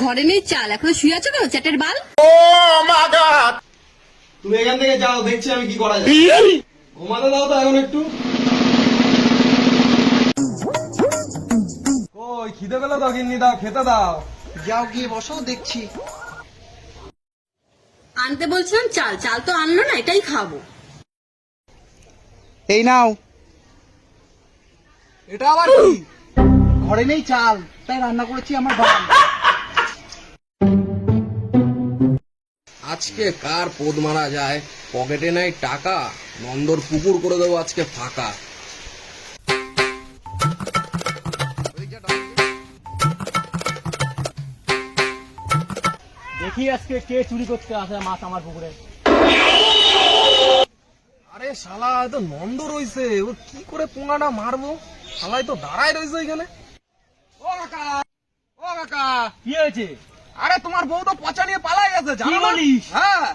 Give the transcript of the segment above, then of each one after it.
ঘরে নেই চাল, এখনো শুয়ে আছো কেন চ্যাটের বাল? তুমি এখান থেকে যাও, দেখছি আমি কি করা যায়। ঘুমাতে দাও তো এখন একটু। ওই খিদে পেলো তো, গিন্নি দাও, খেতে দাও। যাও গিয়ে বসো, দেখছি। আনতে বলছিলাম চাল, চাল তো আনলো না, এটাই খাবো। এই নাও। এটা আবার কি? ঘরে নেই চাল, তাই রান্না করেছি আমার বাবা। আজকে কার পোদ মারা যায়, পকেটে নাই টাকা, নন্দর পুকুর করে দেবো আজকে ফাঁকা। দেখি আজকে কে চুরি করতে আসে মাছ আমার পুকুরে। আরে শালা, তো নন্দ রইছে, ও কি করে পোঙাটা মারবো? শালাই তো দাঁড়ায় রয়েছে এখানে। ও কাকা, ও কাকা, কি হয়েছে? আরে তোমার বউ তো পচা নিয়ে পালাই গেছে, জানো না? বলিস? হ্যাঁ।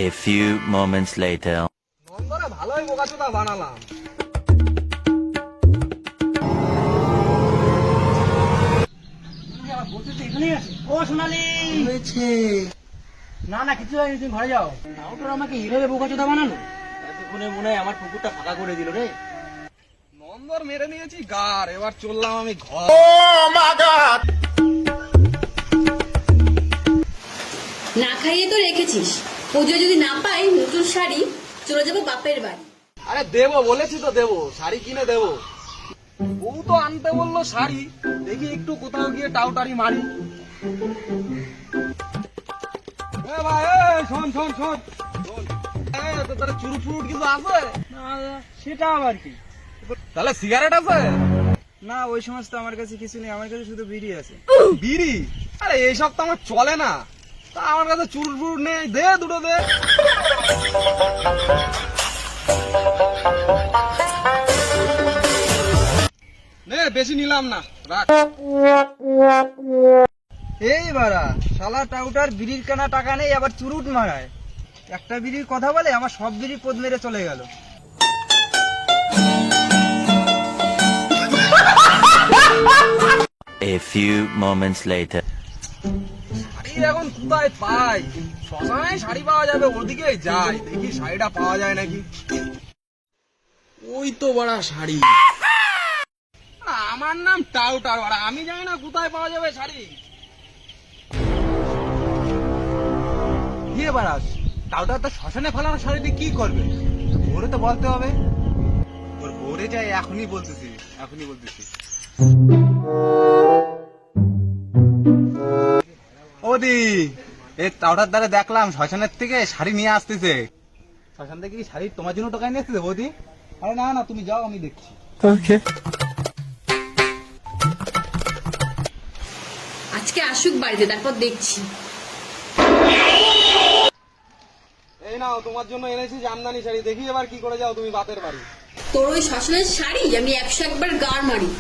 A few moments later. নন্দরে ভালোই বোকাচোদা বানালাম। এখানেই আছে। ও সোনালি, হয়েছে না না কিছু হয়নি, তুমি ঘরে যাও। তাও তোর আমাকে এইভাবে বোকাচোদা বানালো, এতক্ষণে মনে হয় আমার পুকুরটা ফাঁকা করে দিল রে। নন্দর মেরে নিয়েছি গার, এবার চললাম আমি ঘর। না খাইয়ে তো রেখেছিস, পুজো যদি না পাই নতুন শাড়ি চলে যাবো বাপের বাড়ি। আরে দেবো বলেছি তো, দেবো, শাড়ি কিনে দেবো। বউ তো আনতে বললো শাড়ি, দেখি একটু কোথাও গিয়ে টাউটারি মারি। এ ভাই, শোন শোন শোন শোন, তোর চুরুট ফুরুট কিছু আছে? না, সেটা আবার কি? তাহলে সিগারেট আছে? না, ওই সমস্ত আমার কাছে কিছু নেই, আমার কাছে শুধু বিড়ি আছে। বিড়ি? আরে এইসব তো আমার চলে না। তা আমার কাছে চুরুট ফুরুট নেই, দে দুটো দে। নে, বেশি নিলাম না, রাখ। এই বাড়া, শালা টাউটার বিড়ির কেনা টাকা নেই, আবার চুরুট মারায়। একটা বিড়ির কথা বলে আমার সব বিড়ি পোদ মেরে চলে গেল। A few moments later. Sari এখন কোথায় পাই? শ্মশানে শাড়ি পাওয়া যাবে, ওদিকে যাই, দেখি শাড়িটা পাওয়া যায় নাকি। ওই তো বড়া শাড়ি। আমার নাম টাউটার, আর আমি জানি না কোথায় পাওয়া যাবে শাড়ি। গিয়ে বাড়াস, টাউটার তো শ্মশানে ফেলানো শাড়িতে কি করবে? ভোরে তো বলতে হবে। ওর ভোরে যাই, এখনই বলতেছি, এখনই বলতেছি। ওদি, এই টাউটার দ্বারা দেখলাম শ্মশানের থেকে শাড়ি নিয়ে আসতেছে। শ্মশান থেকে কি শাড়ি তোমার জন্য টাকা নিয়ে আসতেছে বৌদি? আরে না না, তুমি যাও, আমি দেখছি। আজকে আসুক বাড়িতে, তারপর দেখছি। এই নাও, তোমার জন্য এনেছি জামদানি শাড়ি, দেখি এবার কি করে যাও তুমি বাপের বাড়ি। তোর ওই শ্মশানের শাড়ি আমি 101 বার গার মারি।